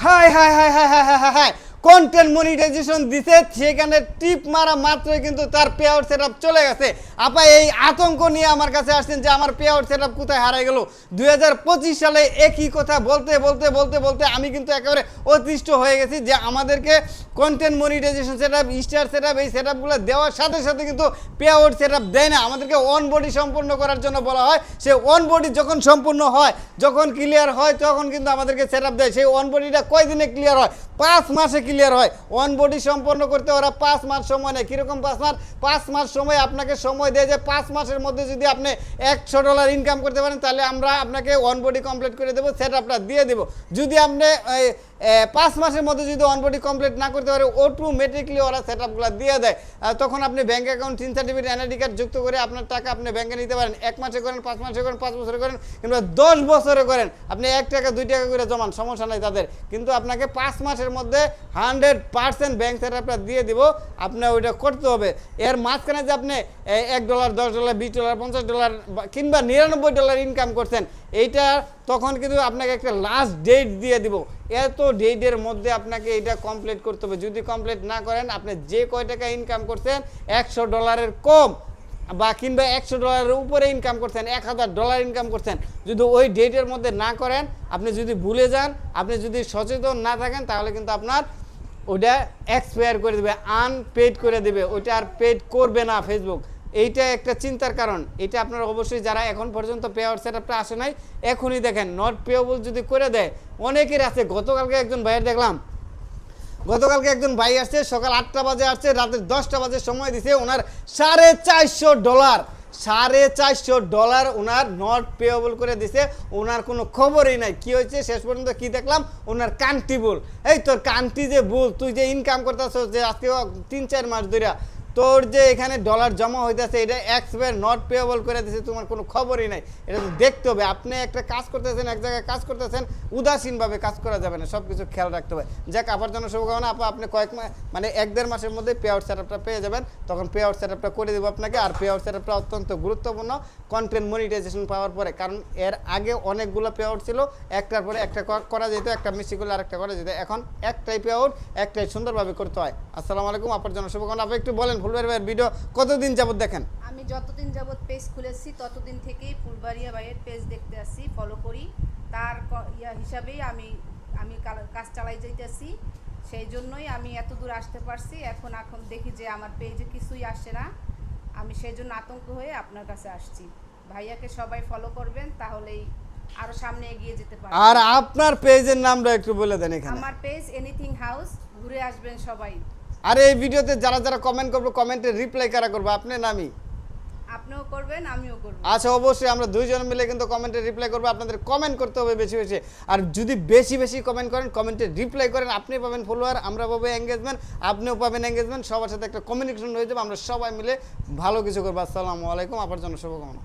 High hi hi hi hi hi hi content monetization দিছে, সেখানে টিপ মারা মাত্রই কিন্তু তার পে আউট সেটআপ চলে গেছে। আপা এই আতঙ্ক নিয়ে আমার কাছে আসছেন যে আমার পে আউট সেটআপ কোথায় হারাই গেল। 2025 সালে একই কথা বলতে বলতে বলতে বলতে আমি কিন্তু একেবারে অতিষ্ঠ হয়ে গেছি যে আমাদেরকে content monetization setup, star setup, এই সেটআপগুলো দেওয়ার সাথে সাথে কিন্তু পে আউট সেটআপ দেয় না। আমাদেরকে অন বডি সম্পূর্ণ করার জন্য বলা হয়। সে অন বডি যখন সম্পূর্ণ হয়, যখন ক্লিয়ার হয়, তখন কিন্তু আমাদেরকে সেটআপ দেয়। সেই অন বডিটা কয়দিনে ক্লিয়ার হয়? 5 মাসে ক্লিয়ার হয়। অন বডি সম্পন্ন করতে ওরা 5 মাস সময় নেয়। কীরকম 5 মাস? 5 মাস সময় আপনাকে সময় দেয় যে 5 মাসের মধ্যে যদি আপনি $100 ইনকাম করতে পারেন তাহলে আমরা আপনাকে অন বডি কমপ্লিট করে দেবো, সেটআপটা দিয়ে দেবো। যদি আপনি 5 মাসের মধ্যে যদি অন বডি কমপ্লিট না করতে পারে, অটোমেটিকলি ওরা সেটআপগুলো দিয়ে দেয়। তখন আপনি bank account, 3 certificate, NID card যুক্ত করে আপনার টাকা আপনি ব্যাঙ্কে নিতে পারেন। 1 মাসে করেন, 5 মাসে করেন, 5 বছরে করেন, কিংবা 10 বছরে করেন। আপনি 1 টাকা 2 টাকা করে জমান, সমস্যা নাই তাদের। কিন্তু আপনাকে 5 মাসের মধ্যে 100% ব্যাঙ্ক সেটআপটা দিয়ে দিব। আপনার ওইটা করতে হবে। এর মাঝখানে যে আপনি $1, $10, $20, $50 কিংবা $99 ইনকাম করছেন, এইটা তখন কিন্তু আপনাকে একটা লাস্ট ডেট দিয়ে দিব। এত ডেটের মধ্যে আপনাকে এটা কমপ্লিট করতে হবে। যদি কমপ্লিট না করেন, আপনি যে কয় টাকা ইনকাম করছেন, $100 কম বা কিংবা $100 উপরে ইনকাম করছেন, $1000 ইনকাম করছেন, যদি ওই ডেটের মধ্যে না করেন, আপনি যদি ভুলে যান, আপনি যদি সচেতন না থাকেন, তাহলে কিন্তু আপনার ওইটা এক্সপায়ার করে দেবে, আনপেড করে দেবে। ওইটা আর পেড করবে না ফেসবুক। এইটা একটা চিন্তার কারণ। এটা আপনারা অবশ্যই, যারা এখন পর্যন্ত পে আউট সেটআপটা আসে নাই, এখনই দেখেন নট পেয়েবল যদি করে দেয়। অনেকের আছে। গতকালকে একজন ভাইয়ের দেখলাম, গতকালকে একজন ভাই আসছে, সকাল 8টা বাজে আসছে, রাতের 10টা বাজে সময় দিছে, ওনার $450 $450 ওনার নট পেয়েবল করে দিছে। ওনার কোনো খবরই নাই কি হয়েছে। শেষ পর্যন্ত কি দেখলাম, ওনার কান্ট্রি ভুল। এই তোর কান্ট্রি যে ভুল, তুই যে ইনকাম করতেছ যে আজকে 3-4 মাস ধরে, তোর যে এখানে ডলার জমা হইতেছে, এটা এক্সপায়ার নট পেয়েবল করে দিয়েছে, তোমার কোনো খবরই নাই। এটা তো দেখতে হবে। আপনি একটা কাজ করতেছেন, এক জায়গায় কাজ করতেছেন, উদাসীনভাবে কাজ করা যাবে না, সব কিছু খেয়াল রাখতে হবে। যাক, আপার জন্য শুভকামনা। আপনি কয়েক মাস, মানে 1-1.5 মাসের মধ্যে পে আউট সেটআপটা পেয়ে যাবেন। তখন পে আউট সেটআপটা করে দেবো আপনাকে। আর পে আউট সেটআপটা অত্যন্ত গুরুত্বপূর্ণ কন্টেন্ট মনিটাইজেশন পাওয়ার পরে, কারণ এর আগে অনেকগুলো পে আউট ছিল, একটার পরে একটা করা যেত, একটা মিস করলে আরেকটা করা যেত। এখন একটাই পে আউট, একটাই সুন্দরভাবে করতে হয়। আসসালামু আলাইকুম, আপনার জন্য শুভকামনা। আপনি একটু বলেন, ফুলবাড়ি ভাইয়ের ভিডিও কতদিন যাবত দেখেন? আমি যতদিন যাবত পেজ খুলেছি ততদিন থেকেই ফুলবাড়িয়া ভাইয়ের পেজ দেখতে আসি, ফলো করি। তার হিসাবেই আমি কাজ চালাই যাইতেছি। সেই জন্যই আমি এত দূর আসতে পারছি। এখন দেখি যে আমার পেজে কিছুই আসে না, আমি সেই জন্য আতঙ্ক হয়ে আপনার কাছে আসছি। ভাইয়াকে সবাই ফলো করবেন, তাহলেই আরো সামনে এগিয়ে যেতে পারবেন। আর আপনার পেজের নামটা একটু বলে দেন এখানে। আমার পেজ এনিথিং হাউস, ঘুরে আসবেন সবাই। আর এই ভিডিওতে যারা যারা কমেন্ট করবে, কমেন্টে রিপ্লাই কারা করবে? আপনার নামই। আপনিও করবেন, আমিও করব। আচ্ছা, অবশ্যই আমরা দুইজন মিলে কিন্তু কমেন্টে রিপ্লাই করবো। আপনাদের কমেন্ট করতে হবে বেশি বেশি। আর যদি বেশি বেশি কমেন্ট করেন, কমেন্টে রিপ্লাই করেন, আপনি পাবেন ফলোয়ার, আমরা পাবো এঙ্গেজমেন্ট, আপনিও পাবেন এঙ্গেজমেন্ট। সবার সাথে একটা কমিউনিকেশন হয়ে যাবে, আমরা সবাই মিলে ভালো কিছু করবো। আসসালামু আলাইকুম, আপনার জন্য শুভকামনা।